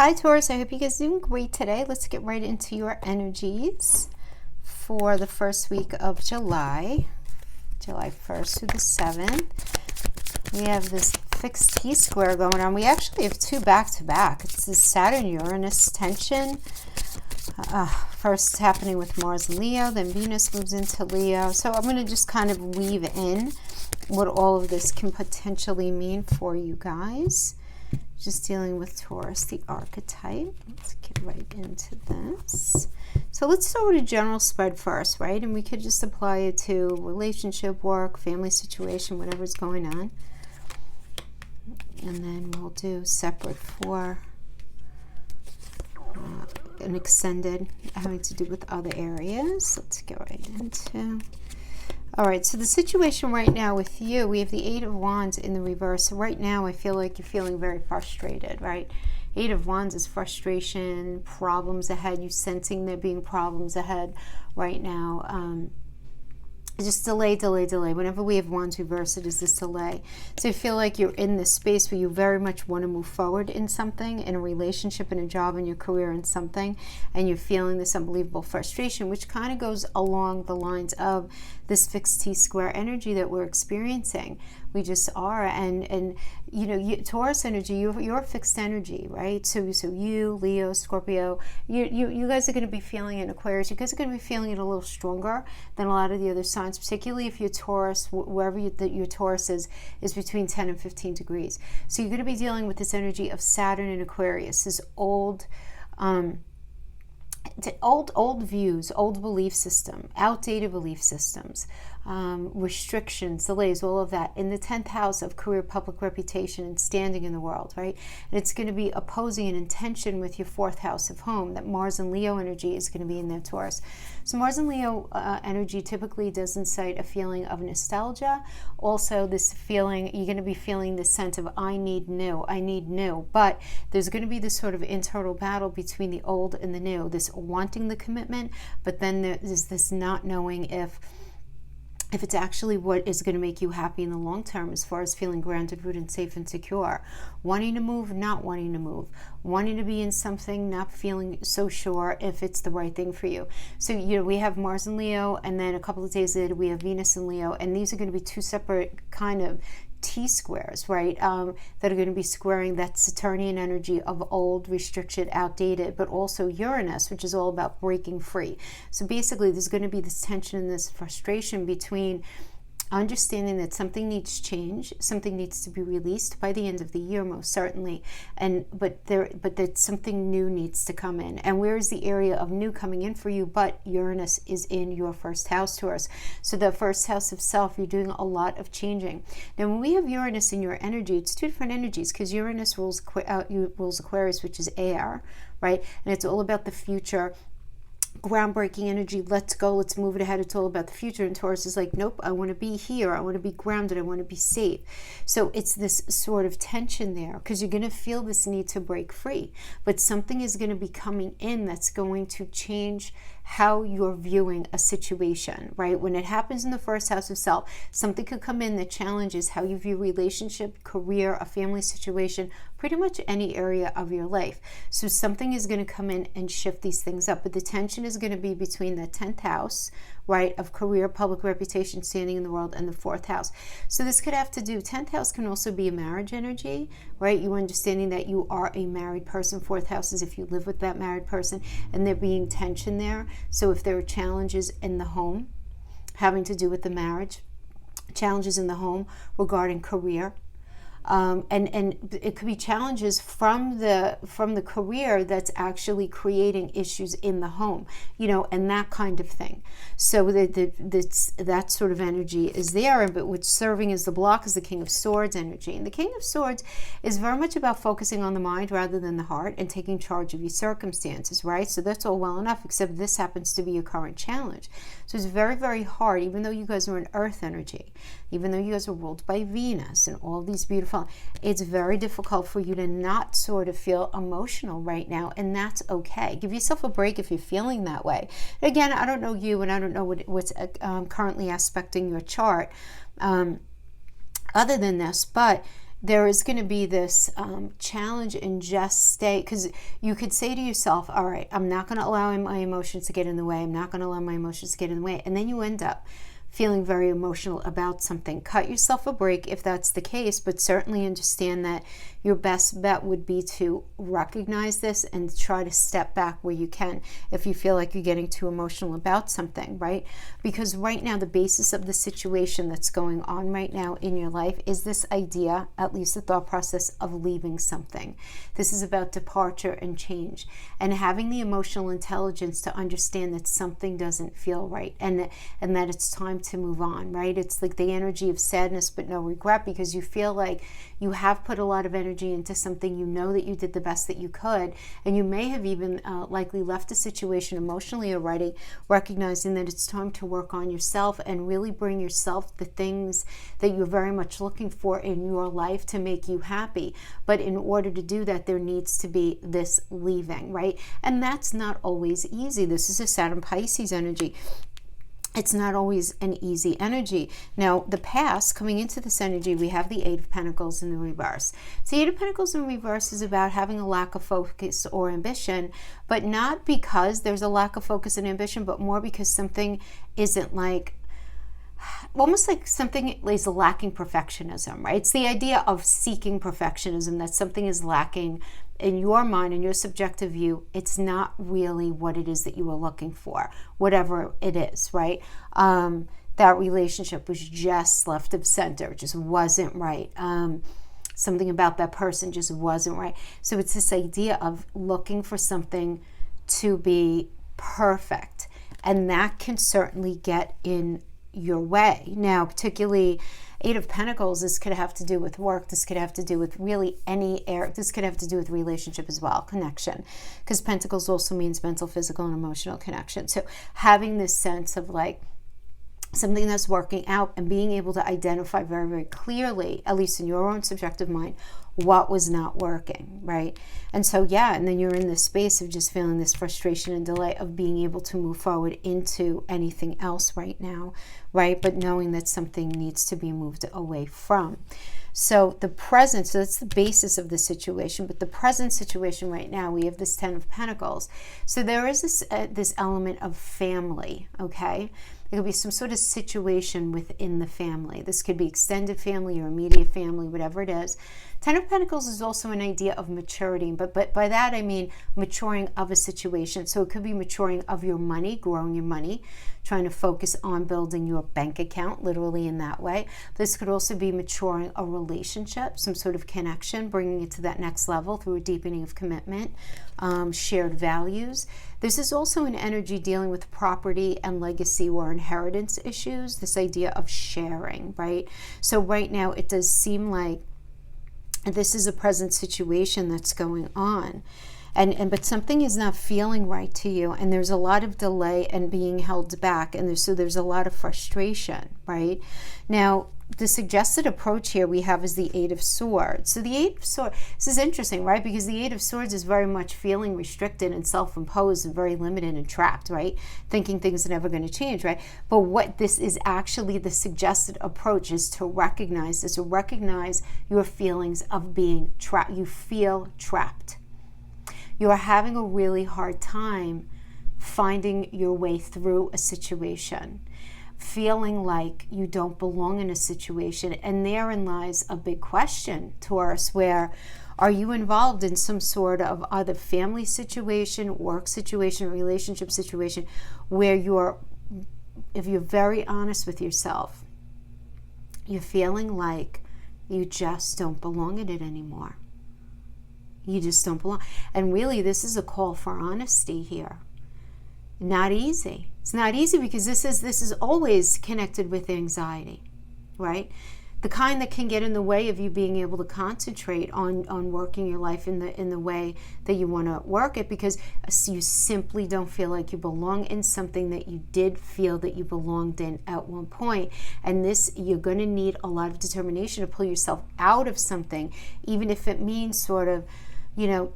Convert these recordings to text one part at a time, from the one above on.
Hi Taurus, I hope you guys are doing great today. Let's get right into your energies for the first week of July 1st through the 7th. We have this fixed T-square going on. We actually have two back-to-back. It's the Saturn-Uranus tension. First happening with Mars and Leo, then Venus moves into Leo. So I'm going to just kind of weave in what all of this can potentially mean for you guys. Just dealing with Taurus, the archetype. Let's get right into this. So let's start with a general spread first, right? And we could just apply it to relationship, work, family situation, whatever's going on. And then we'll do separate for an extended having to do with other areas. Let's get right into. All right, so the situation right now with you, we have the Eight of Wands in the reverse. So right now, I feel like you're feeling very frustrated, right? Eight of Wands is frustration, problems ahead. You sensing there being problems ahead right now. Just delay. Whenever we have Wands reverse, it is this delay. So you feel like you're in this space where you very much want to move forward in something, in a relationship, in a job, in your career, in something, and you're feeling this unbelievable frustration, which kind of goes along the lines of this fixed T-square energy that we're experiencing. We just are, and you know, Taurus energy, you're fixed energy, right? So you, Leo, Scorpio, you guys are going to be feeling it in Aquarius. You guys are going to be feeling it a little stronger than a lot of the other signs, particularly if your Taurus, wherever your Taurus is between 10 and 15 degrees. So you're going to be dealing with this energy of Saturn and Aquarius, this old views, old belief system, outdated belief systems, restrictions, delays, all of that in the 10th house of career, public reputation, and standing in the world, right? And it's going to be opposing an intention with your 4th house of home. That Mars and Leo energy is going to be in there, Taurus. So Mars and Leo energy typically does incite a feeling of nostalgia. Also, this feeling, you're going to be feeling this sense of I need new. But there's going to be this sort of internal battle between the old and the new, this wanting the commitment, but then there's this not knowing if it's actually what is going to make you happy in the long term, as far as feeling grounded, rooted, safe, and secure. Wanting to move, not wanting to move. Wanting to be in something, not feeling so sure if it's the right thing for you. So, you know, we have Mars and Leo, and then a couple of days later we have Venus and Leo, and these are going to be two separate kind of T-squares, right, that are going to be squaring that Saturnian energy of old, restricted, outdated, but also Uranus, which is all about breaking free. So basically there's going to be this tension and this frustration between understanding that something needs change, something needs to be released by the end of the year, most certainly, but that something new needs to come in. And where is the area of new coming in for you? But Uranus is in your 1st house, Taurus. So the 1st house of self, you're doing a lot of changing. Now, when we have Uranus in your energy, it's two different energies, because Uranus rules Aquarius, which is air, right? And it's all about the future, groundbreaking energy. Let's go, let's move it ahead. It's all about the future. And Taurus is like, nope, I want to be here, I want to be grounded, I want to be safe. So it's this sort of tension there, because you're going to feel this need to break free, but something is going to be coming in that's going to change how you're viewing a situation, right? When it happens in the 1st house of self, something could come in that challenges how you view relationship, career, a family situation, pretty much any area of your life. So something is going to come in and shift these things up, but the tension is going to be between the 10th house, right, of career, public reputation, standing in the world, and the 4th house. So this could have to do, 10th house can also be a marriage energy, right? You understanding that you are a married person. 4th house is if you live with that married person, and there being tension there. So if there are challenges in the home having to do with the marriage, challenges in the home regarding career, and it could be challenges from the career that's actually creating issues in the home, you know, and that kind of thing. So that sort of energy is there, but what's serving as the block is the King of Swords energy. And the King of Swords is very much about focusing on the mind rather than the heart and taking charge of your circumstances, right? So that's all well enough, except this happens to be your current challenge. So it's very, very hard, even though you guys are in earth energy, even though you guys are ruled by Venus and all these beautiful, it's very difficult for you to not sort of feel emotional right now, and that's okay. Give yourself a break if you're feeling that way. Again, I don't know you, and I don't know what's currently aspecting your chart other than this, but there is going to be this challenge in just stay, because you could say to yourself, all right, I'm not going to allow my emotions to get in the way. I'm not going to allow my emotions to get in the way. And then you end up feeling very emotional about something. Cut yourself a break if that's the case, but certainly understand that your best bet would be to recognize this and try to step back where you can if you feel like you're getting too emotional about something, right? Because right now, the basis of the situation that's going on right now in your life is this idea, at least the thought process, of leaving something. This is about departure and change, and having the emotional intelligence to understand that something doesn't feel right, and that it's time to move on, right? It's like the energy of sadness but no regret, because you feel like you have put a lot of energy into something. You know that you did the best that you could, and you may have even likely left a situation emotionally already, recognizing that it's time to work on yourself and really bring yourself the things that you're very much looking for in your life to make you happy. But in order to do that, there needs to be this leaving, right? And that's not always easy. This is a Saturn Pisces energy. It's not always an easy energy. Now, the past, coming into this energy, we have the Eight of Pentacles in the reverse. So the Eight of Pentacles in reverse is about having a lack of focus or ambition, but not because there's a lack of focus and ambition, but more because something isn't like, almost like something is lacking perfectionism, right? It's the idea of seeking perfectionism, that something is lacking in your mind, in your subjective view. It's not really what it is that you are looking for, whatever it is, right? That relationship was just left of center, just wasn't right. Something about that person just wasn't right. So it's this idea of looking for something to be perfect, and that can certainly get in your way. Now, particularly Eight of Pentacles, this could have to do with work. This could have to do with really any area. This could have to do with relationship as well, connection, because Pentacles also means mental, physical, and emotional connection. So having this sense of like something that's working out and being able to identify very, very clearly, at least in your own subjective mind, what was not working, right? And so, yeah, and then you're in this space of just feeling this frustration and delay of being able to move forward into anything else right now, right? But knowing that something needs to be moved away from. So the present, so that's the basis of the situation, but the present situation right now, we have this Ten of Pentacles. So there is this element of family, okay? There could be some sort of situation within the family. This could be extended family or immediate family, whatever it is. Ten of Pentacles is also an idea of maturity, but by that I mean maturing of a situation. So it could be maturing of your money, growing your money, trying to focus on building your bank account, literally in that way. This could also be maturing a relationship, some sort of connection, bringing it to that next level through a deepening of commitment, shared values. This is also an energy dealing with property and legacy or inheritance issues, this idea of sharing, right? So right now it does seem like this is a present situation that's going on, but something is not feeling right to you, and there's a lot of delay and being held back, and there's a lot of frustration, right? Now, the suggested approach here we have is the Eight of Swords. So the Eight of Swords, this is interesting, right? Because the Eight of Swords is very much feeling restricted and self-imposed and very limited and trapped, right? Thinking things are never going to change, right? But what this is actually, the suggested approach is to recognize this, to recognize your feelings of being trapped. You feel trapped. You are having a really hard time finding your way through a situation, feeling like you don't belong in a situation. And therein lies a big question, Taurus, where are you involved in some sort of either family situation, work situation, relationship situation, where if you're very honest with yourself, you're feeling like you just don't belong in it anymore. You just don't belong. And really, this is a call for honesty here. Not easy. It's not easy because this is always connected with anxiety, right? The kind that can get in the way of you being able to concentrate on working your life in the way that you want to work it, because you simply don't feel like you belong in something that you did feel that you belonged in at one point. And this, you're going to need a lot of determination to pull yourself out of something, even if it means sort of,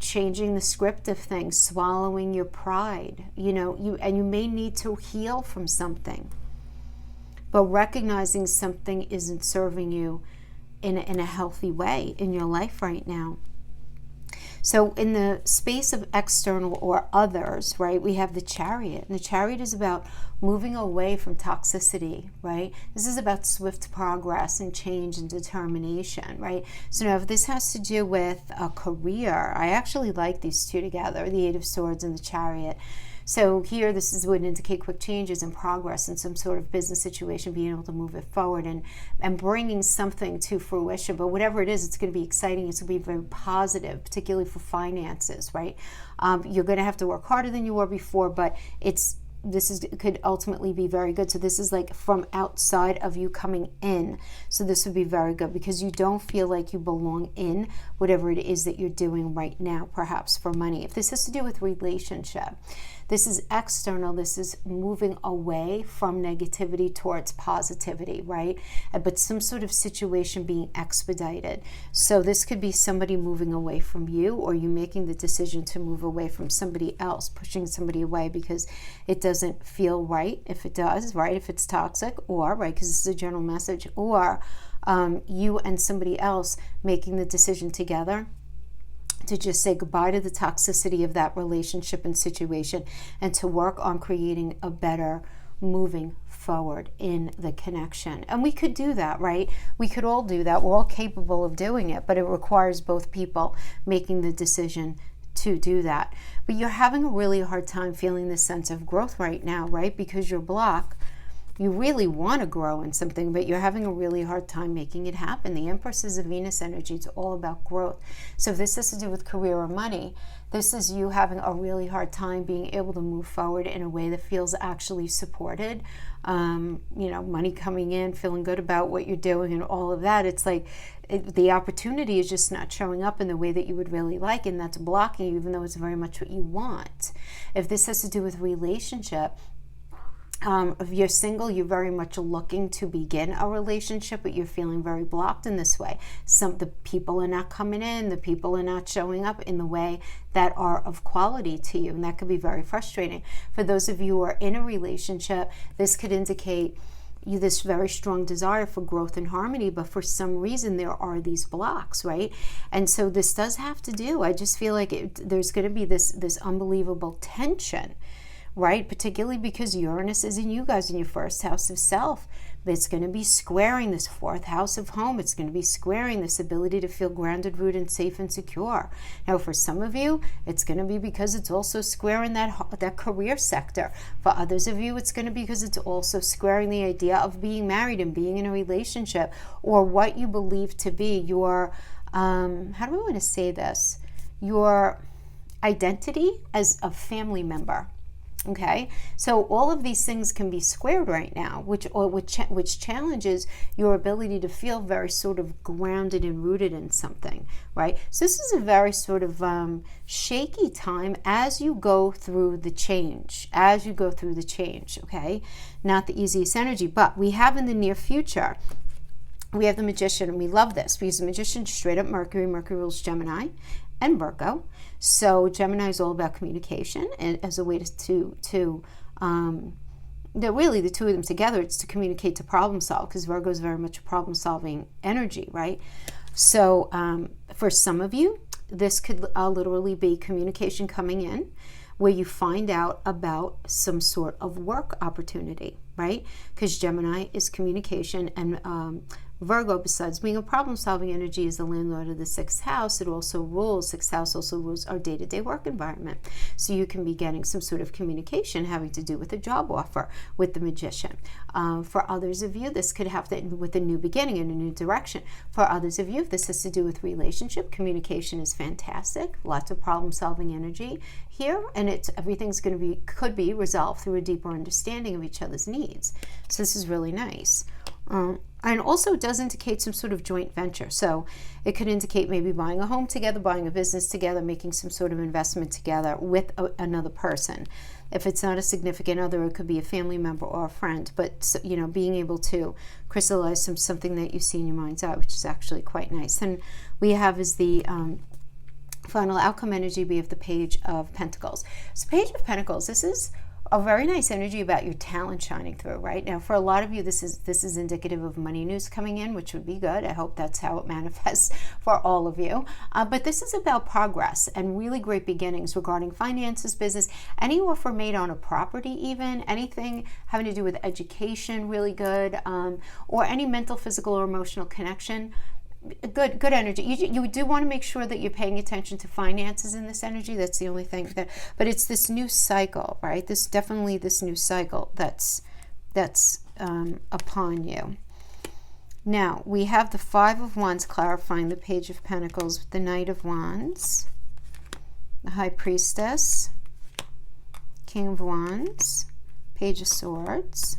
changing the script of things, swallowing your pride, you may need to heal from something. But recognizing something isn't serving you in a healthy way in your life right now. So in the space of external or others, right, we have the Chariot. And the Chariot is about moving away from toxicity, right? This is about swift progress and change and determination, right? So now if this has to do with a career, I actually like these two together, the Eight of Swords and the Chariot. So here, would indicate quick changes and progress in some sort of business situation, being able to move it forward and bringing something to fruition. But whatever it is, it's going to be exciting. It's going to be very positive, particularly for finances, right? You're going to have to work harder than you were before, but could ultimately be very good. So this is like from outside of you coming in. So this would be very good because you don't feel like you belong in whatever it is that you're doing right now, perhaps for money. If this has to do with relationship, this is external. This is moving away from negativity towards positivity, right? But some sort of situation being expedited. So this could be somebody moving away from you, or you making the decision to move away from somebody else, pushing somebody away because it doesn't feel right. If it does, right? If it's toxic, or, right, because this is a general message, or you and somebody else making the decision together to just say goodbye to the toxicity of that relationship and situation and to work on creating a better moving forward in the connection. And we could do that, right? We could all do that. We're all capable of doing it, but it requires both people making the decision to do that. But you're having a really hard time feeling this sense of growth right now, right? Because your block, you really want to grow in something, but you're having a really hard time making it happen. The Empress is a Venus energy. It's all about growth. So if this has to do with career or money, this is you having a really hard time being able to move forward in a way that feels actually supported. Money coming in, feeling good about what you're doing and all of that. It's like the opportunity is just not showing up in the way that you would really like, and that's blocking you, even though it's very much what you want. If this has to do with relationship, if you're single, you're very much looking to begin a relationship, but you're feeling very blocked in this way. The people are not coming in, the people are not showing up in the way that are of quality to you, and that could be very frustrating. For those of you who are in a relationship, this could indicate this very strong desire for growth and harmony, but for some reason there are these blocks, right? And so this does have to do, I just feel like there's going to be this unbelievable tension, right? Particularly because Uranus is in you guys in your first house of self. It's going to be squaring this fourth house of home. It's going to be squaring this ability to feel grounded, rooted, safe, and secure. Now, for some of you, it's going to be because it's also squaring that career sector. For others of you, it's going to be because it's also squaring the idea of being married and being in a relationship, or what you believe to be your, how do I want to say this? Your identity as a family member. Okay, so all of these things can be squared right now, which challenges your ability to feel very sort of grounded and rooted in something, right? So this is a very sort of shaky time as you go through the change, okay? Not the easiest energy, but we have in the near future, we have the Magician, and we love this because the Magician straight up Mercury rules Gemini and Virgo. So Gemini is all about communication, and as a way really the two of them together, it's to communicate, to problem solve, because Virgo is very much a problem solving energy, right? So for some of you, this could literally be communication coming in where you find out about some sort of work opportunity, right? Because Gemini is communication, and Virgo, besides being a problem-solving energy, is the landlord of the sixth house. Sixth house also rules our day-to-day work environment. So you can be getting some sort of communication having to do with a job offer with the Magician. For others of you, this could have to do with a new beginning and a new direction. For others of you, if this has to do with relationship, communication is fantastic. Lots of problem-solving energy here, and everything's could be resolved through a deeper understanding of each other's needs. So this is really nice. And also does indicate some sort of joint venture. So it could indicate maybe buying a home together, buying a business together, making some sort of investment together with another person. If it's not a significant other, it could be a family member or a friend. But, being able to crystallize something that you see in your mind's eye, which is actually quite nice. And we have is the final outcome energy, we have the Page of Pentacles. So Page of Pentacles, this is a very nice energy about your talent shining through, right? Now, for a lot of you, this is indicative of money news coming in, which would be good. I hope that's how it manifests for all of you. But this is about progress and really great beginnings regarding finances, business, any offer made on a property even, anything having to do with education, really good, or any mental, physical, or emotional connection. Good energy. You do want to make sure that you're paying attention to finances in this energy. That's the only thing but it's this new cycle, right? Definitely this new cycle that's upon you. Now we have the Five of Wands clarifying the Page of Pentacles with the Knight of Wands, the High Priestess, King of Wands, Page of Swords,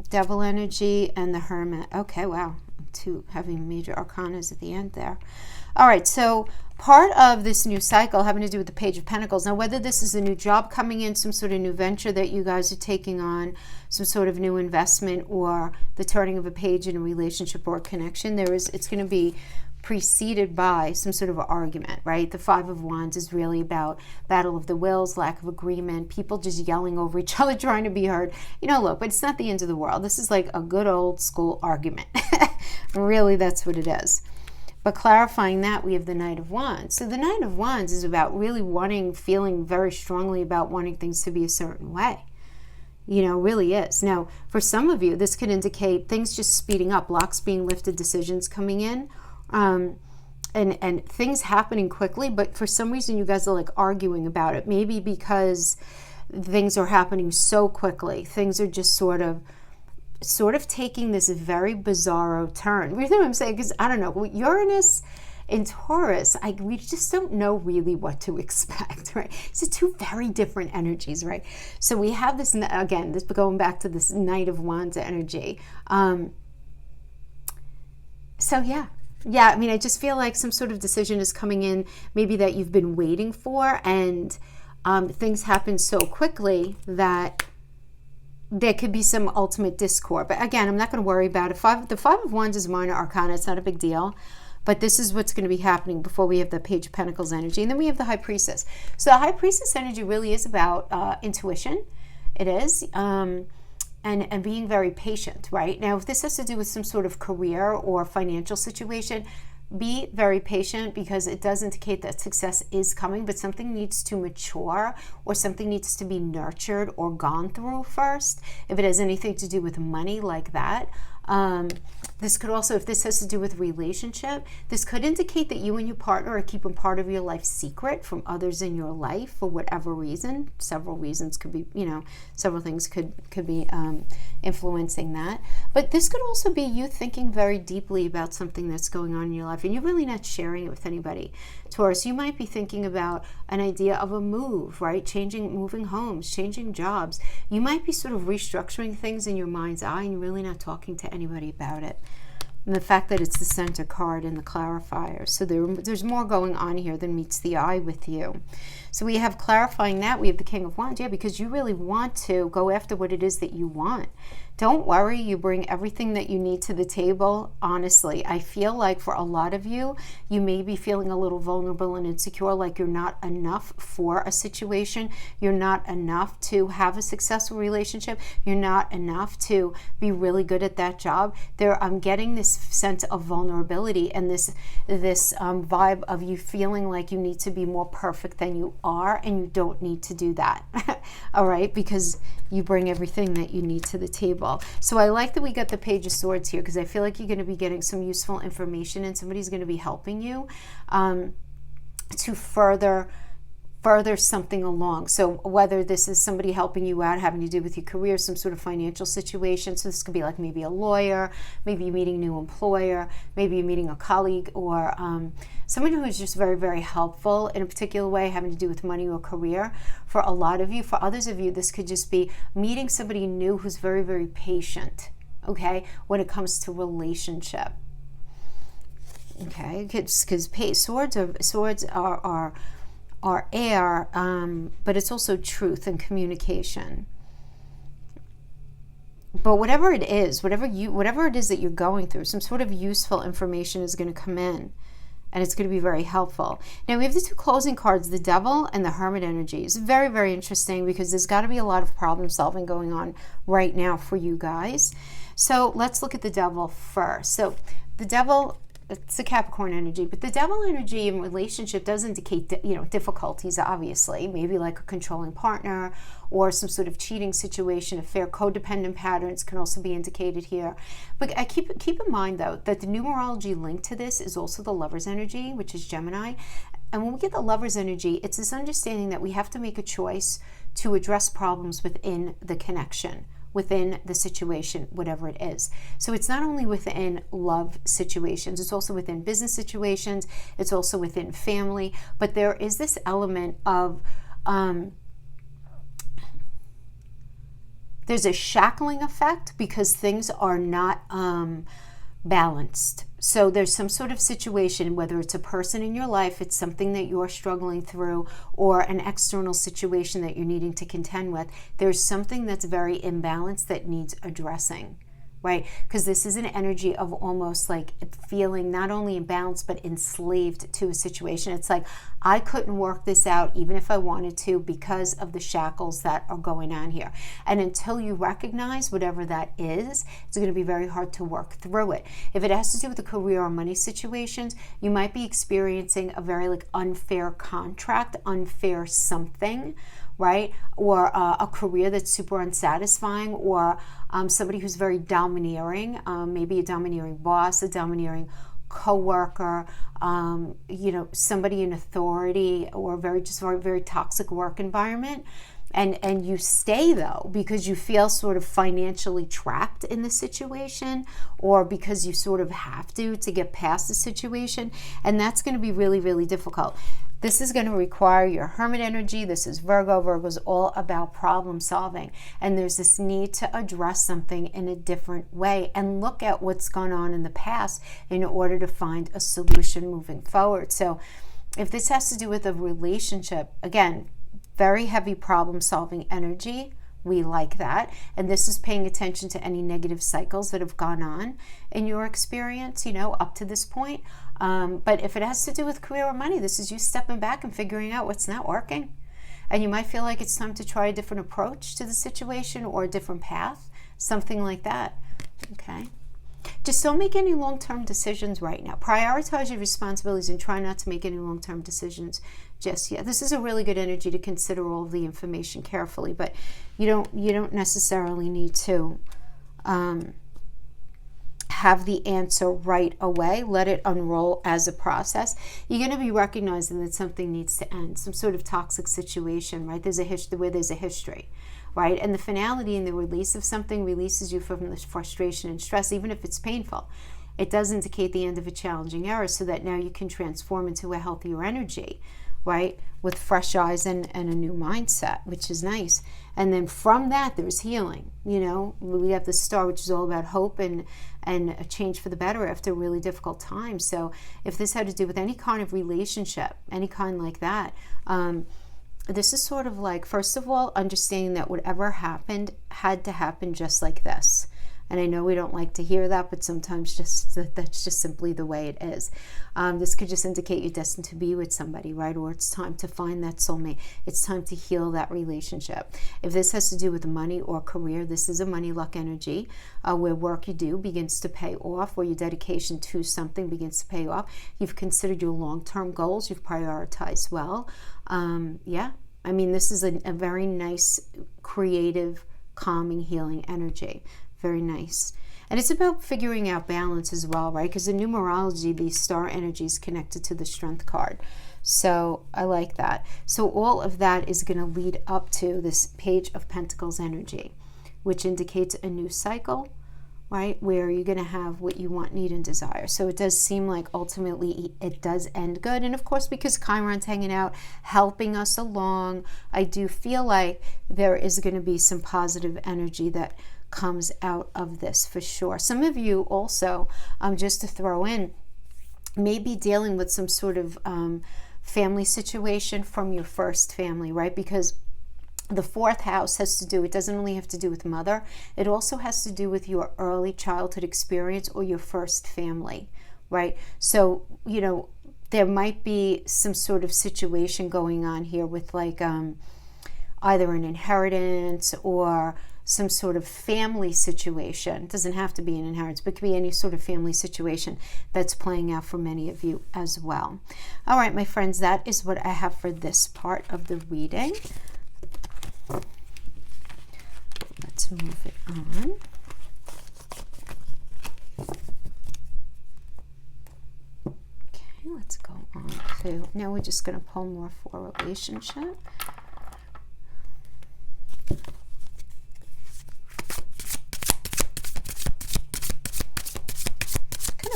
Devil energy, and the Hermit. Okay, wow. Two heavy major arcanas at the end there. All right, so part of this new cycle having to do with the Page of Pentacles. Now, whether this is a new job coming in, some sort of new venture that you guys are taking on, some sort of new investment, or the turning of a page in a relationship or a connection, it's going to be preceded by some sort of argument, right? The Five of Wands is really about battle of the wills, lack of agreement, people just yelling over each other, trying to be heard. Look, but it's not the end of the world. This is like a good old school argument. Really, that's what it is. But clarifying that, we have the Knight of Wands. So the Knight of Wands is about really feeling very strongly about wanting things to be a certain way. Really is. Now, for some of you, this could indicate things just speeding up, blocks being lifted, decisions coming in, and things happening quickly, but for some reason you guys are like arguing about it. Maybe because things are happening so quickly. Things are just sort of taking this very bizarro turn. You know what I'm saying? Because I don't know, Uranus in Taurus, we just don't know really what to expect, right? It's two very different energies, right? So we have this, again, this going back to this Knight of Wands energy. So yeah, I just feel like some sort of decision is coming in, maybe that you've been waiting for, and things happen so quickly that there could be some ultimate discord. But again, I'm not going to worry about it. The Five of Wands is minor arcana. It's not a big deal. But this is what's going to be happening before we have the Page of Pentacles energy. And then we have the High Priestess. So the High Priestess energy really is about intuition. It is. And being very patient, right? Now, if this has to do with some sort of career or financial situation, be very patient, because it does indicate that success is coming, but something needs to mature, or something needs to be nurtured or gone through first. If it has anything to do with money like that. This could also, if this has to do with relationship, this could indicate that you and your partner are keeping part of your life secret from others in your life for whatever reason. Several reasons could be, several things could be influencing that. But this could also be you thinking very deeply about something that's going on in your life, and you're really not sharing it with anybody. Taurus, you might be thinking about an idea of a move, right? Moving homes, changing jobs. You might be sort of restructuring things in your mind's eye, and you're really not talking to anybody about it. And the fact that it's the center card in the clarifier. So there's more going on here than meets the eye with you. So we have clarifying that. We have the King of Wands. Yeah, because you really want to go after what it is that you want. Don't worry, you bring everything that you need to the table. Honestly, I feel like for a lot of you, you may be feeling a little vulnerable and insecure, like you're not enough for a situation. You're not enough to have a successful relationship. You're not enough to be really good at that job. I'm getting this sense of vulnerability and this vibe of you feeling like you need to be more perfect than you are, and you don't need to do that. All right, because you bring everything that you need to the table. So I like that we got the Page of Swords here, because I feel like you're going to be getting some useful information, and somebody's going to be helping you to further something along. So whether this is somebody helping you out, having to do with your career, some sort of financial situation. So this could be like maybe a lawyer, maybe you're meeting a new employer, maybe you're meeting a colleague, or someone who is just very, very helpful in a particular way, having to do with money or career. For a lot of you, for others of you, this could just be meeting somebody new who's very, very patient, okay, when it comes to relationship. Okay, because swords are air, but it's also truth and communication. But whatever it is that you're going through, some sort of useful information is going to come in. and it's going to be very helpful. Now we have the two closing cards, the Devil and the Hermit energy. It's very, very interesting because there's got to be a lot of problem solving going on right now for you guys. So let's look at the Devil first. So the Devil, it's a Capricorn energy, but the Devil energy in relationship does indicate, difficulties, obviously, maybe like a controlling partner or some sort of cheating situation. Affair, codependent patterns can also be indicated here. But I keep in mind, though, that the numerology linked to this is also the Lover's energy, which is Gemini. And when we get the Lover's energy, it's this understanding that we have to make a choice to address problems within the connection, within the situation, whatever it is. So it's not only within love situations, it's also within business situations, it's also within family, but there is this element of, there's a shackling effect because things are not balanced. So there's some sort of situation, whether it's a person in your life, it's something that you're struggling through, or an external situation that you're needing to contend with. There's something that's very imbalanced that needs addressing, right? Because this is an energy of almost like feeling not only imbalanced, but enslaved to a situation. It's like, I couldn't work this out even if I wanted to because of the shackles that are going on here. And until you recognize whatever that is, it's going to be very hard to work through it. If it has to do with the career or money situations, you might be experiencing a very unfair contract, unfair something, right? Or a career that's super unsatisfying, or somebody who's very domineering, maybe a domineering boss, a domineering co-worker, somebody in authority, or very toxic work environment. And you stay, though, because you feel sort of financially trapped in the situation, or because you sort of have to get past the situation. And that's going to be really, really difficult. This is going to require your Hermit energy. This is Virgo. Virgo's all about problem solving. And there's this need to address something in a different way and look at what's gone on in the past in order to find a solution moving forward. So if this has to do with a relationship, again, very heavy problem solving energy. We like that. And this is paying attention to any negative cycles that have gone on in your experience, up to this point. But if it has to do with career or money, this is you stepping back and figuring out what's not working. And you might feel like it's time to try a different approach to the situation or a different path, something like that. Okay. Just don't make any long-term decisions right now. Prioritize your responsibilities and try not to make any long-term decisions just yet. This is a really good energy to consider all of the information carefully, but you don't necessarily need to have the answer right away. Let it unroll as a process. You're going to be recognizing that something needs to end, some sort of toxic situation, right? There's a history where there's a history. Right? And the finality and the release of something releases you from the frustration and stress, even if it's painful. It does indicate the end of a challenging era, so that now you can transform into a healthier energy, right? With fresh eyes and a new mindset, which is nice. And then from that, there's healing. We have the Star, which is all about hope and a change for the better after a really difficult time. So if this had to do with any kind of relationship, any kind like that, this is sort of like, first of all, understanding that whatever happened had to happen just like this. And I know we don't like to hear that, but sometimes that's just simply the way it is. This could just indicate you're destined to be with somebody, right? Or it's time to find that soulmate. It's time to heal that relationship. If this has to do with money or career, this is a money luck energy, where work you do begins to pay off, where your dedication to something begins to pay off. You've considered your long-term goals. You've prioritized well. This is a very nice, creative, calming, healing energy. Very nice. And it's about figuring out balance as well, right? Because in numerology, the Star energy is connected to the Strength card. So I like that. So all of that is going to lead up to this Page of Pentacles energy, which indicates a new cycle, right? Where you're going to have what you want, need, and desire. So it does seem like ultimately it does end good. And of course, because Chiron's hanging out, helping us along, I do feel like there is going to be some positive energy that comes out of this for sure. Some of you also, just to throw in, may be dealing with some sort of family situation from your first family, right? Because the fourth house has to do, it doesn't only have to do with mother, it also has to do with your early childhood experience or your first family, right? So, there might be some sort of situation going on here with like either an inheritance or some sort of family situation. It doesn't have to be an inheritance, but it could be any sort of family situation that's playing out for many of you as well. All right, my friends, that is what I have for this part of the reading. Let's move it on. Okay, let's go on to, now we're just going to pull more for relationship.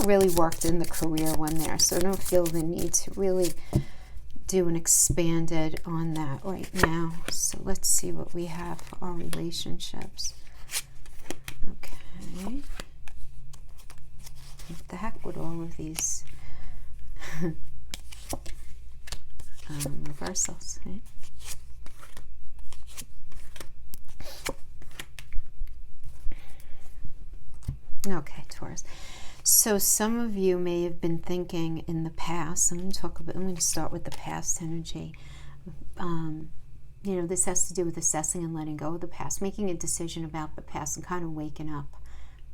Really worked in the career one there, so I don't feel the need to really do an expanded on that right now. So let's see what we have for our relationships. Okay, what the heck with all of these reversals, right? Okay, Taurus. So some of you may have been thinking in the past, I'm going to start with the past energy. This has to do with assessing and letting go of the past, making a decision about the past and kind of waking up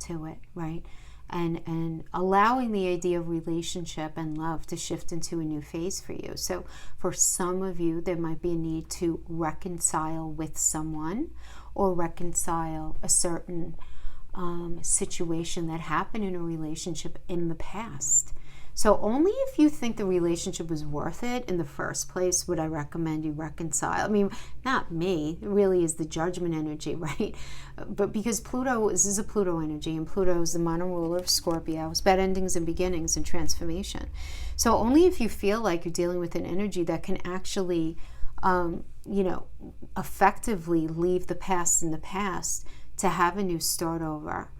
to it, right? And allowing the idea of relationship and love to shift into a new phase for you. So for some of you, there might be a need to reconcile with someone or reconcile a certain situation that happened in a relationship in the past. So only if you think the relationship was worth it in the first place would I recommend you reconcile. I mean, not me. It really is the judgment energy, right? But because Pluto, this is a Pluto energy, and Pluto is the mono ruler of Scorpio. It's about endings and beginnings and transformation. So only if you feel like you're dealing with an energy that can actually, effectively leave the past in the past to have a new start over,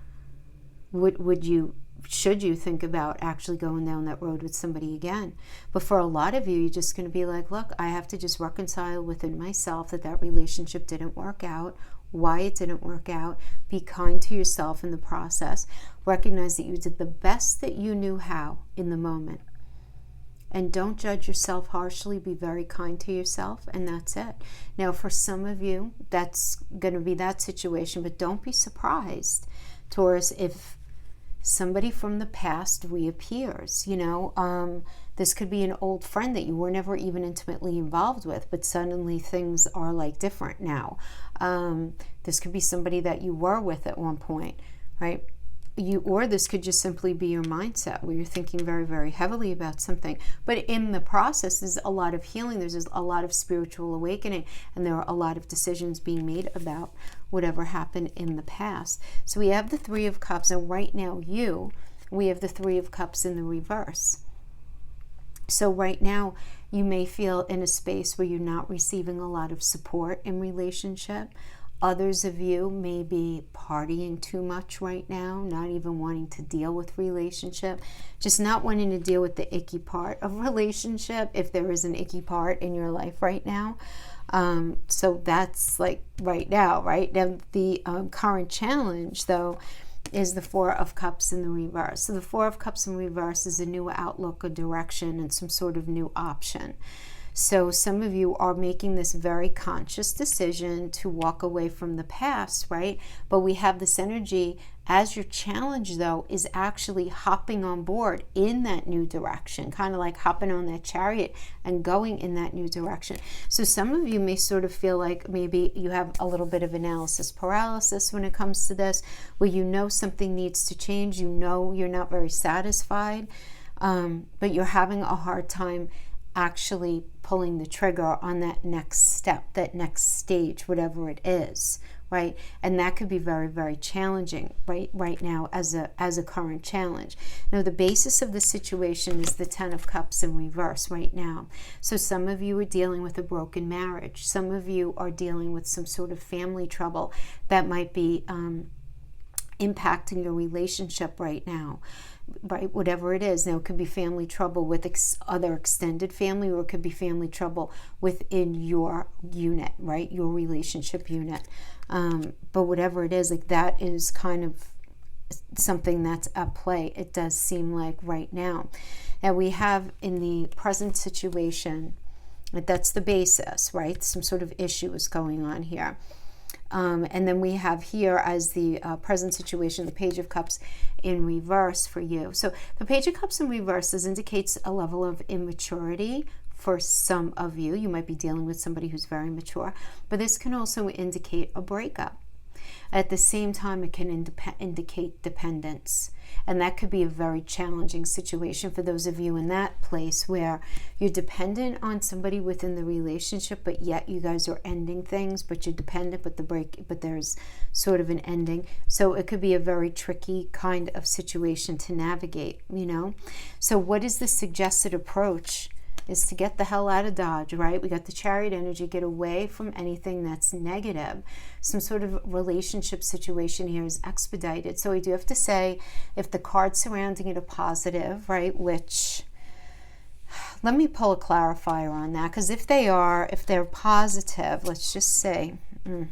should you think about actually going down that road with somebody again. But for a lot of you, you're just going to be like, look, I have to just reconcile within myself that relationship didn't work out, why it didn't work out. Be kind to yourself in the process. Recognize that you did the best that you knew how in the moment. And don't judge yourself harshly. Be very kind to yourself, and that's it. Now, for some of you, that's going to be that situation, but don't be surprised, Taurus, if somebody from the past reappears. This could be an old friend that you were never even intimately involved with, but suddenly things are like different now. This could be somebody that you were with at one point, right? Or this could just simply be your mindset where you're thinking very, very heavily about something. But in the process, there's a lot of healing. There's a lot of spiritual awakening. And there are a lot of decisions being made about whatever happened in the past. So we have the Three of Cups. And right now, we have the Three of Cups in the reverse. So right now, you may feel in a space where you're not receiving a lot of support in relationship. Others of you may be partying too much right now, not even wanting to deal with relationship, just not wanting to deal with the icky part of relationship, if there is an icky part in your life right now. So that's like right now, right? Now, the current challenge, though, is the Four of Cups in the reverse. So the Four of Cups in reverse is a new outlook, a direction, and some sort of new option. So some of you are making this very conscious decision to walk away from the past, right? But we have this energy as your challenge, though, is actually hopping on board in that new direction, kind of like hopping on that chariot and going in that new direction. So some of you may sort of feel like maybe you have a little bit of analysis paralysis when it comes to this, where you know something needs to change, you know you're not very satisfied, but you're having a hard time actually pulling the trigger on that next step, that next stage, whatever it is, right? And that could be very, very challenging right now as a current challenge. Now, the basis of the situation is the Ten of Cups in reverse right now. So some of you are dealing with a broken marriage. Some of you are dealing with some sort of family trouble that might be impacting your relationship right now. Right, whatever it is. Now, it could be family trouble with other extended family, or it could be family trouble within your unit, right, your relationship unit. But whatever it is, like, that is kind of something that's at play, it does seem like right now. Now we have in the present situation, that's the basis, right? Some sort of issue is going on here. And then we have here as the present situation, the Page of Cups in reverse for you. So the Page of Cups in reverse indicates a level of immaturity for some of you. You might be dealing with somebody who's very mature, but this can also indicate a breakup. At the same time, it can indicate dependence. And that could be a very challenging situation for those of you in that place where you're dependent on somebody within the relationship, but yet you guys are ending things, but you're dependent, but there's sort of an ending. So it could be a very tricky kind of situation to navigate, you know? So what is the suggested approach? Is to get the hell out of Dodge, right? We got the Chariot energy, get away from anything that's negative. Some sort of relationship situation here is expedited. So I do have to say, if the cards surrounding it are positive, right, which, let me pull a clarifier on that, because if they're positive, let's just say, now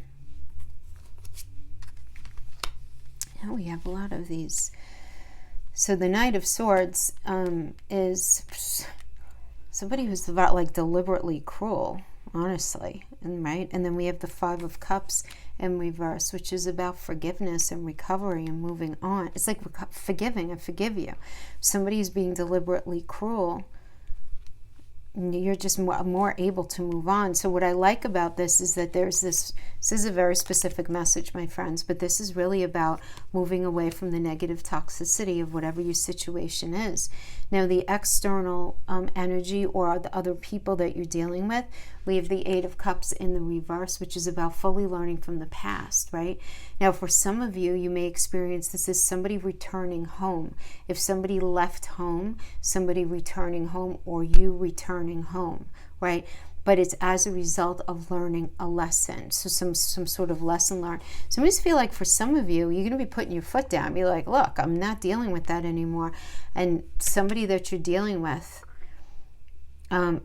we have a lot of these. So the Knight of Swords is somebody who's about like deliberately cruel, honestly, and right. And then we have the Five of Cups in reverse, which is about forgiveness and recovery and moving on. It's like forgiving and forgive you. Somebody who's being deliberately cruel, you're just more able to move on. So what I like about this is that this is a very specific message, my friends, but this is really about moving away from the negative toxicity of whatever your situation is. Now, the external energy or the other people that you're dealing with, we have the Eight of Cups in the reverse, which is about fully learning from the past, right? Now, for some of you, you may experience this as somebody returning home. If somebody left home, somebody returning home, or you returning home, right? But it's as a result of learning a lesson. So some sort of lesson learned. So I just feel like for some of you, you're going to be putting your foot down. Be like, look, I'm not dealing with that anymore. And somebody that you're dealing with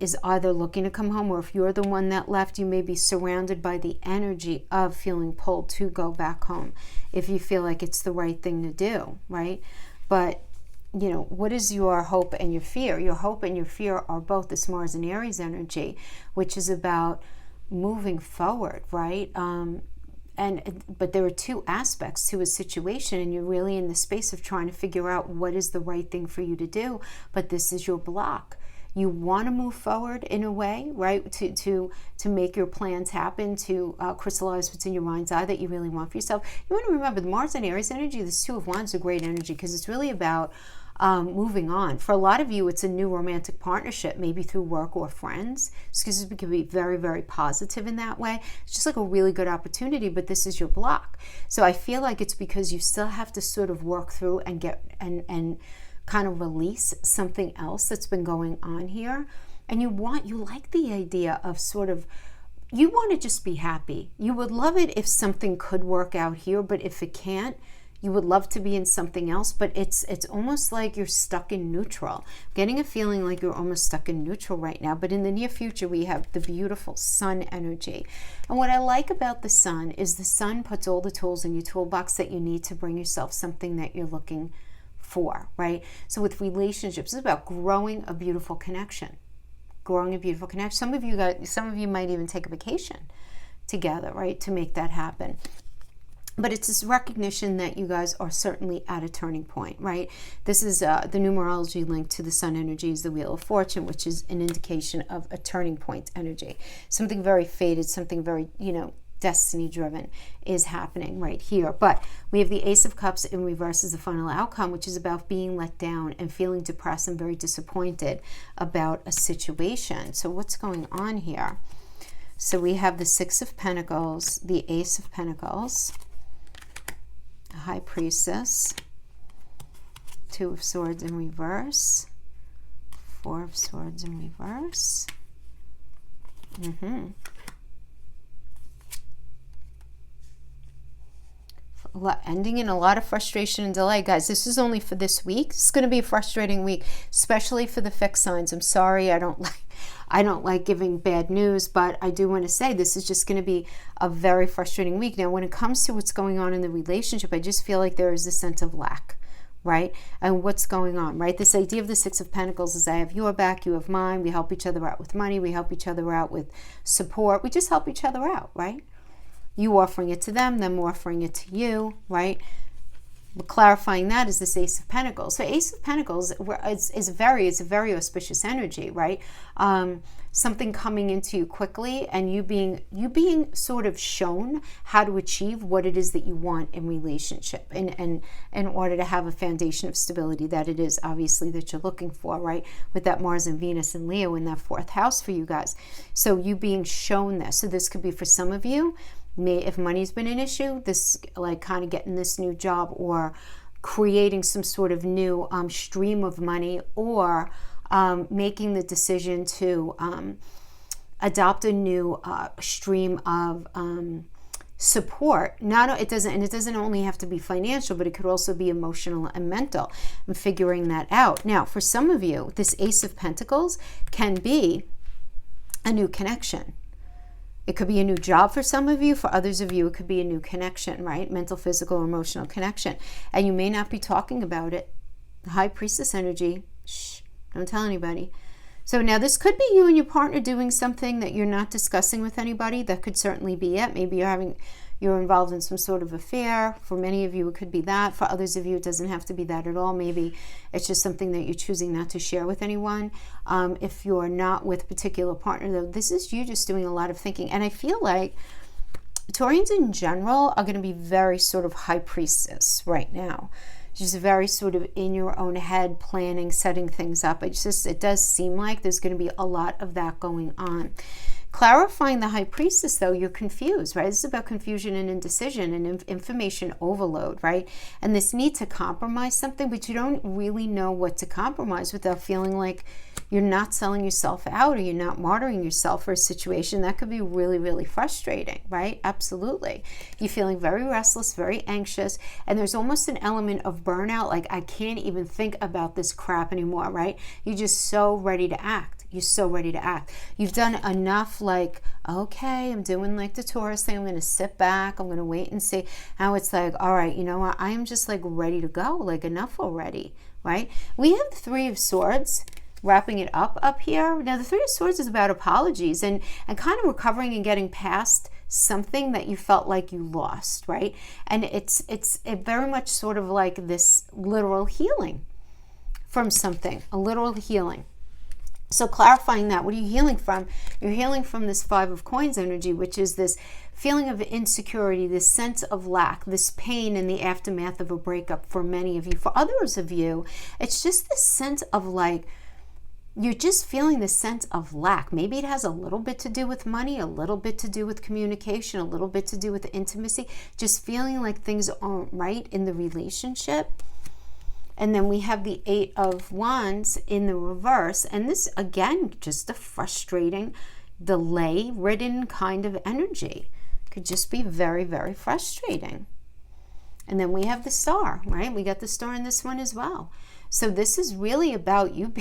is either looking to come home, or if you're the one that left, you may be surrounded by the energy of feeling pulled to go back home if you feel like it's the right thing to do, right? But you know, what is your hope and your fear? Your hope and your fear are both this Mars and Aries energy, which is about moving forward, right? But there are two aspects to a situation, and you're really in the space of trying to figure out what is the right thing for you to do, but this is your block. You want to move forward in a way, right, to make your plans happen, to crystallize what's in your mind's eye that you really want for yourself. You want to remember the Mars and Aries energy, this Two of Wands, is a great energy because it's really about moving on. For a lot of you, it's a new romantic partnership, maybe through work or friends. Because it can be very, very positive in that way. It's just like a really good opportunity, but this is your block. So I feel like it's because you still have to sort of work through and get and kind of release something else that's been going on here. And you like the idea of sort of, you want to just be happy. You would love it if something could work out here, but if it can't, you would love to be in something else, but it's almost like you're stuck in neutral. I'm getting a feeling like you're almost stuck in neutral right now, but in the near future, we have the beautiful Sun energy. And what I like about the Sun is the Sun puts all the tools in your toolbox that you need to bring yourself something that you're looking for, right? So with relationships, it's about growing a beautiful connection. Growing a beautiful connection. Some of you might even take a vacation together, right, to make that happen. But it's this recognition that you guys are certainly at a turning point, right? This is the numerology link to the Sun energy is the Wheel of Fortune, which is an indication of a turning point energy. Something very fated, something very, destiny driven is happening right here. But we have the Ace of Cups in reverse as the final outcome, which is about being let down and feeling depressed and very disappointed about a situation. So what's going on here? So we have the Six of Pentacles, the Ace of Pentacles, High Priestess, Two of Swords in reverse, Four of Swords in reverse. Ending in a lot of frustration and delay. Guys, this is only for this week. It's going to be a frustrating week, especially for the fixed signs. I'm sorry, I don't like giving bad news, but I do want to say this is just going to be a very frustrating week. Now, when it comes to what's going on in the relationship, I just feel like there is a sense of lack, right? And what's going on, right? This idea of the Six of Pentacles is I have your back, you have mine. We help each other out with money. We help each other out with support. We just help each other out, right? You offering it to them offering it to you, right? But clarifying that is this Ace of Pentacles. So Ace of Pentacles is a very auspicious energy, right? Something coming into you quickly, and you being sort of shown how to achieve what it is that you want in relationship, and in order to have a foundation of stability that it is obviously that you're looking for, right? With that Mars and Venus and Leo in that 4th house for you guys. So you being shown this. So this could be for some of you, if money's been an issue, this like kind of getting this new job or creating some sort of new stream of money, or making the decision to adopt a new stream of support. It doesn't only have to be financial, but it could also be emotional and mental, and figuring that out. Now, for some of you, this Ace of Pentacles can be a new connection. It could be a new job for some of you. For others of you, it could be a new connection, right? Mental, physical, or emotional connection. And you may not be talking about it. The High Priestess energy, shh, don't tell anybody. So now this could be you and your partner doing something that you're not discussing with anybody. That could certainly be it. Maybe you're involved in some sort of affair. For many of you, it could be that. For others of you, it doesn't have to be that at all. Maybe it's just something that you're choosing not to share with anyone. If you're not with a particular partner, though, this is you just doing a lot of thinking. And I feel like Taurians in general are going to be very sort of High Priestess right now. Just very sort of in your own head, planning, setting things up. It does seem like there's going to be a lot of that going on. Clarifying the High Priestess, though, you're confused, right? This is about confusion and indecision and information overload, right? And this need to compromise something, but you don't really know what to compromise without feeling like you're not selling yourself out, or you're not martyring yourself for a situation. That could be really, really frustrating, right? Absolutely. You're feeling very restless, very anxious, and there's almost an element of burnout, like I can't even think about this crap anymore, right? You're just so ready to act. You're so ready to act. You've done enough, like, okay, I'm doing like the Taurus thing. I'm going to sit back. I'm going to wait and see. Now it's like, all right, you know what? I am just like ready to go. Like enough already, right? We have the Three of Swords wrapping it up here. Now the Three of Swords is about apologies and kind of recovering and getting past something that you felt like you lost, right? And it's very much sort of like this literal healing from something, a literal healing. So clarifying that, what are you healing from? You're healing from this Five of Coins energy, which is this feeling of insecurity, this sense of lack, this pain in the aftermath of a breakup for many of you. For others of you, it's just this sense of like, you're just feeling this sense of lack. Maybe it has a little bit to do with money, a little bit to do with communication, a little bit to do with intimacy, just feeling like things aren't right in the relationship. And then we have the Eight of Wands in the reverse. And this, again, just a frustrating, delay-ridden kind of energy. Could just be very, very frustrating. And then we have the Star, right? We got the Star in this one as well. So this is really about you're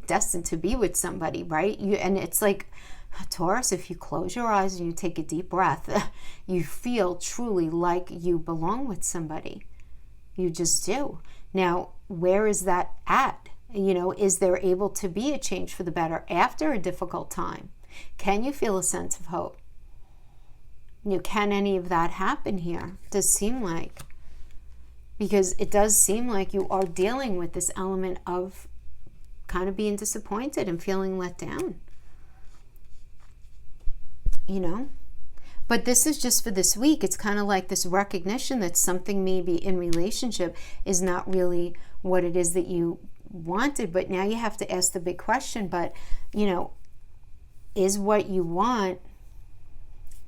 destined to be with somebody, right? And it's like, Taurus, if you close your eyes and you take a deep breath, you feel truly like you belong with somebody. You just do. Now, where is that at? You know, is there able to be a change for the better after a difficult time? Can you feel a sense of hope? You know, can any of that happen here? It does seem like. Because it does seem like you are dealing with this element of kind of being disappointed and feeling let down. You know? But this is just for this week. It's kind of like this recognition that something maybe in relationship is not really what it is that you wanted. But now you have to ask the big question, but, you know, is what you want,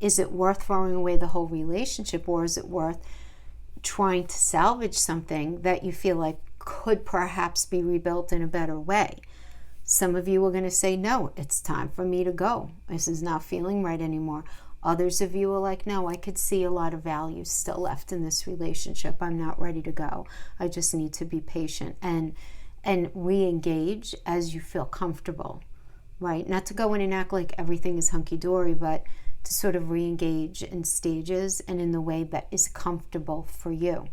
is it worth throwing away the whole relationship, or is it worth trying to salvage something that you feel like could perhaps be rebuilt in a better way? Some of you are going to say, no, it's time for me to go. This is not feeling right anymore. Others of you are like, no, I could see a lot of value still left in this relationship. I'm not ready to go. I just need to be patient and re-engage as you feel comfortable, right? Not to go in and act like everything is hunky-dory, but to sort of re-engage in stages and in the way that is comfortable for you.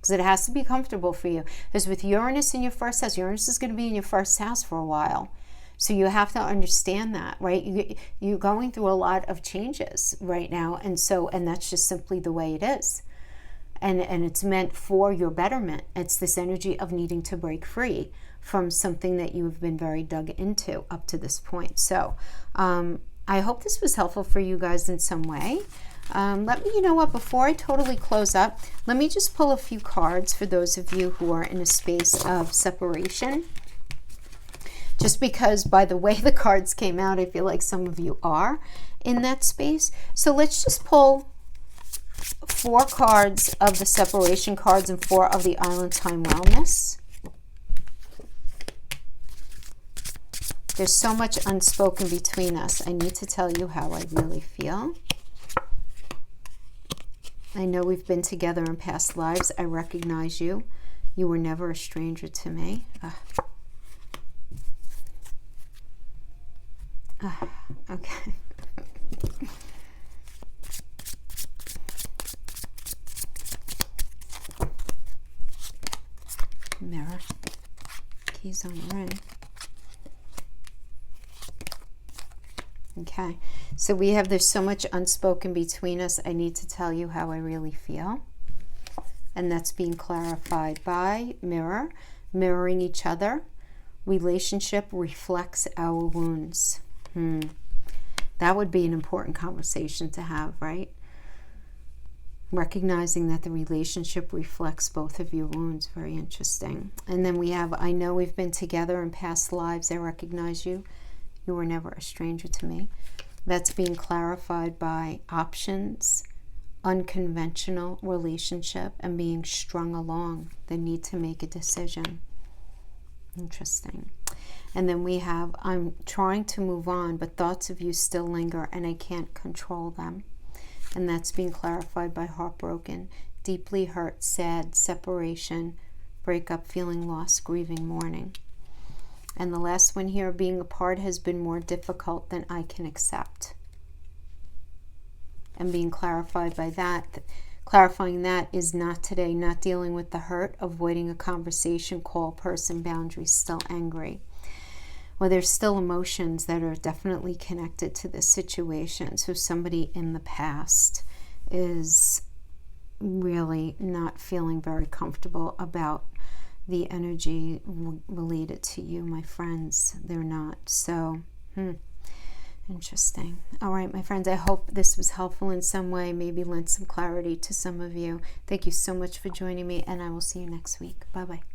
because it has to be comfortable for you. Because with Uranus in your first house, Uranus is going to be in your first house for a while. So you have to understand that, right? You're going through a lot of changes right now. And that's just simply the way it is. And it's meant for your betterment. It's this energy of needing to break free from something that you have been very dug into up to this point. So I hope this was helpful for you guys in some way. Let me, you know what, before I totally close up, let me just pull a few cards for those of you who are in a space of separation. Just because by the way the cards came out, I feel like some of you are in that space. So let's just pull 4 cards of the separation cards and 4 of the Island Time Wellness. There's so much unspoken between us. I need to tell you how I really feel. I know we've been together in past lives. I recognize you. You were never a stranger to me. Okay. Mirror. Keys on the ring. Okay. So we have, there's so much unspoken between us. I need to tell you how I really feel. And that's being clarified by mirror, mirroring each other. Relationship reflects our wounds. That would be an important conversation to have, right? Recognizing that the relationship reflects both of your wounds. Very interesting. And then we have, I know we've been together in past lives. I recognize you. You were never a stranger to me. That's being clarified by options, unconventional relationship, and being strung along. The need to make a decision. Interesting. And then we have, I'm trying to move on, but thoughts of you still linger and I can't control them. And that's being clarified by heartbroken, deeply hurt, sad, separation, breakup, feeling lost, grieving, mourning. And the last one here, being apart has been more difficult than I can accept. And being clarified by that, clarifying that is not today, not dealing with the hurt, avoiding a conversation, call, person, boundaries, still angry. Well, there's still emotions that are definitely connected to this situation. So somebody in the past is really not feeling very comfortable about the energy related to you, my friends. They're not. So, interesting. All right, my friends, I hope this was helpful in some way, maybe lent some clarity to some of you. Thank you so much for joining me, and I will see you next week. Bye-bye.